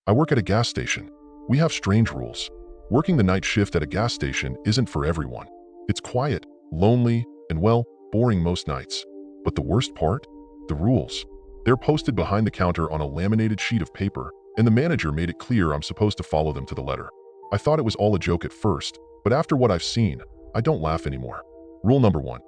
I work at a gas station. We have strange rules. Working the night shift at a gas station isn't for everyone. It's quiet, lonely, and well, boring most nights. But the worst part? The rules. They're posted behind the counter on a laminated sheet of paper, and the manager made it clear I'm supposed to follow them to the letter. I thought it was all a joke at first, but after what I've seen, I don't laugh anymore. Rule number 1.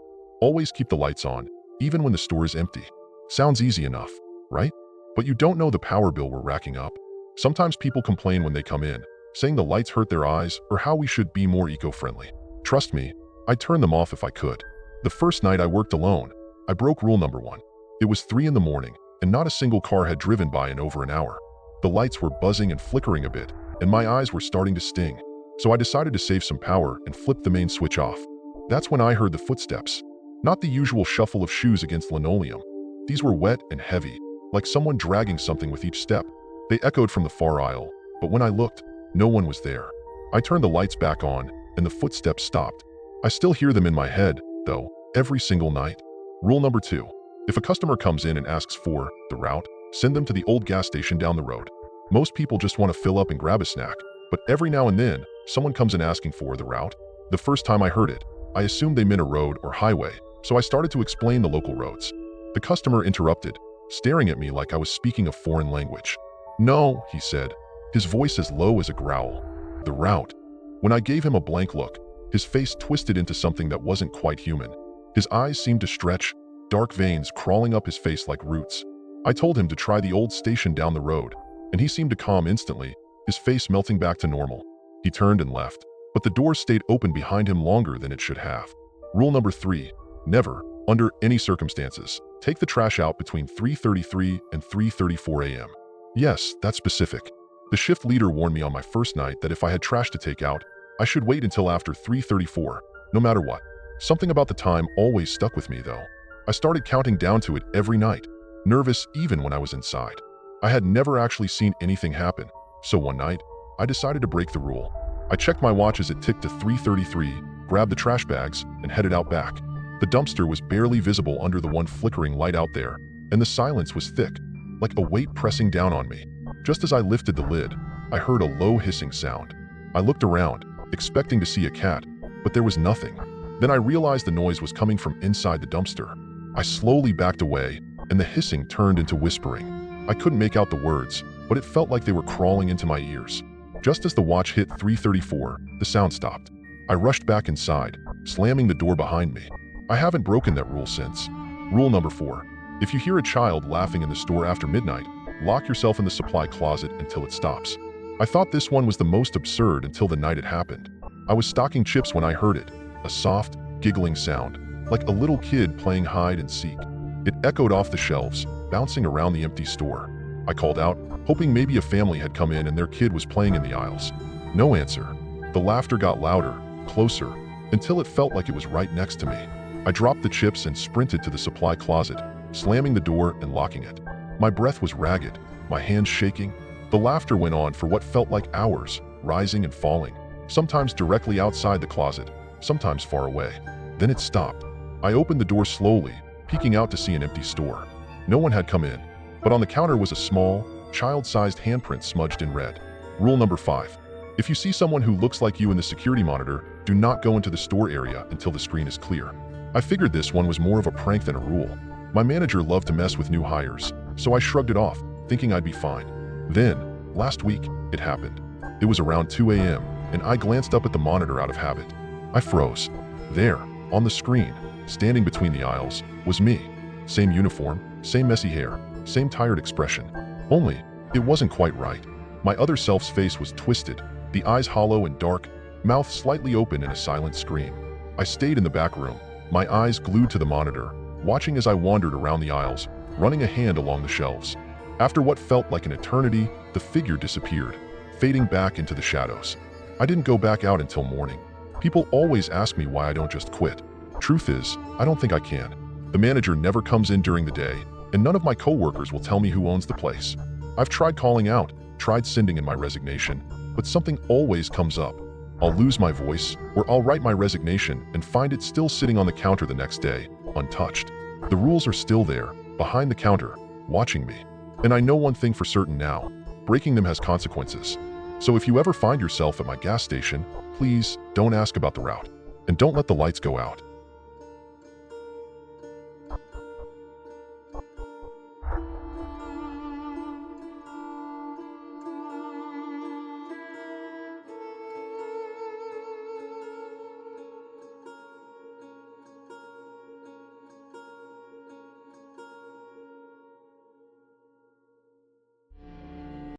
Always keep the lights on, even when the store is empty. Sounds easy enough, right? But you don't know the power bill we're racking up. Sometimes people complain when they come in, saying the lights hurt their eyes or how we should be more eco-friendly. Trust me, I'd turn them off if I could. The first night I worked alone, I broke rule number 1. It was 3 in the morning, and not a single car had driven by in over an hour. The lights were buzzing and flickering a bit, and my eyes were starting to sting. So I decided to save some power and flip the main switch off. That's when I heard the footsteps. Not the usual shuffle of shoes against linoleum. These were wet and heavy, like someone dragging something with each step. They echoed from the far aisle, but when I looked, no one was there. I turned the lights back on, and the footsteps stopped. I still hear them in my head, though, every single night. Rule number 2. If a customer comes in and asks for the route, send them to the old gas station down the road. Most people just want to fill up and grab a snack, but every now and then, someone comes in asking for the route. The first time I heard it, I assumed they meant a road or highway, so I started to explain the local roads. The customer interrupted, staring at me like I was speaking a foreign language. "No," he said, his voice as low as a growl. "The route." When I gave him a blank look, his face twisted into something that wasn't quite human. His eyes seemed to stretch, dark veins crawling up his face like roots. I told him to try the old station down the road, and he seemed to calm instantly, his face melting back to normal. He turned and left, but the door stayed open behind him longer than it should have. Rule number 3. Never, under any circumstances, take the trash out between 3:33 and 3:34 a.m. Yes, that's specific. The shift leader warned me on my first night that if I had trash to take out, I should wait until after 3:34, no matter what. Something about the time always stuck with me, though. I started counting down to it every night, nervous even when I was inside. I had never actually seen anything happen, so one night, I decided to break the rule. I checked my watch as it ticked to 3:33, grabbed the trash bags, and headed out back. The dumpster was barely visible under the one flickering light out there, and the silence was thick, like a weight pressing down on me. Just as I lifted the lid, I heard a low hissing sound. I looked around, expecting to see a cat, but there was nothing. Then I realized the noise was coming from inside the dumpster. I slowly backed away, and the hissing turned into whispering. I couldn't make out the words, but it felt like they were crawling into my ears. Just as the watch hit 3:34, the sound stopped. I rushed back inside, slamming the door behind me. I haven't broken that rule since. Rule number 4. If you hear a child laughing in the store after midnight, lock yourself in the supply closet until it stops. I thought this one was the most absurd until the night it happened. I was stocking chips when I heard it, a soft, giggling sound, like a little kid playing hide and seek. It echoed off the shelves, bouncing around the empty store. I called out, hoping maybe a family had come in and their kid was playing in the aisles. No answer. The laughter got louder, closer, until it felt like it was right next to me. I dropped the chips and sprinted to the supply closet, slamming the door and locking it. My breath was ragged, my hands shaking. The laughter went on for what felt like hours, rising and falling, sometimes directly outside the closet, sometimes far away. Then it stopped. I opened the door slowly, peeking out to see an empty store. No one had come in, but on the counter was a small, child-sized handprint smudged in red. Rule number 5. If you see someone who looks like you in the security monitor, do not go into the store area until the screen is clear. I figured this one was more of a prank than a rule. My manager loved to mess with new hires, so I shrugged it off, thinking I'd be fine. Then, last week, it happened. It was around 2 a.m., and I glanced up at the monitor out of habit. I froze. There, on the screen, standing between the aisles, was me. Same uniform, same messy hair, same tired expression. Only, it wasn't quite right. My other self's face was twisted, the eyes hollow and dark, mouth slightly open in a silent scream. I stayed in the back room, my eyes glued to the monitor, watching as I wandered around the aisles, running a hand along the shelves. After what felt like an eternity, the figure disappeared, fading back into the shadows. I didn't go back out until morning. People always ask me why I don't just quit. Truth is, I don't think I can. The manager never comes in during the day, and none of my coworkers will tell me who owns the place. I've tried calling out, tried sending in my resignation, but something always comes up. I'll lose my voice, or I'll write my resignation and find it still sitting on the counter the next day, untouched. The rules are still there, behind the counter, watching me. And I know one thing for certain now. Breaking them has consequences. So if you ever find yourself at my gas station, please don't ask about the route. And don't let the lights go out.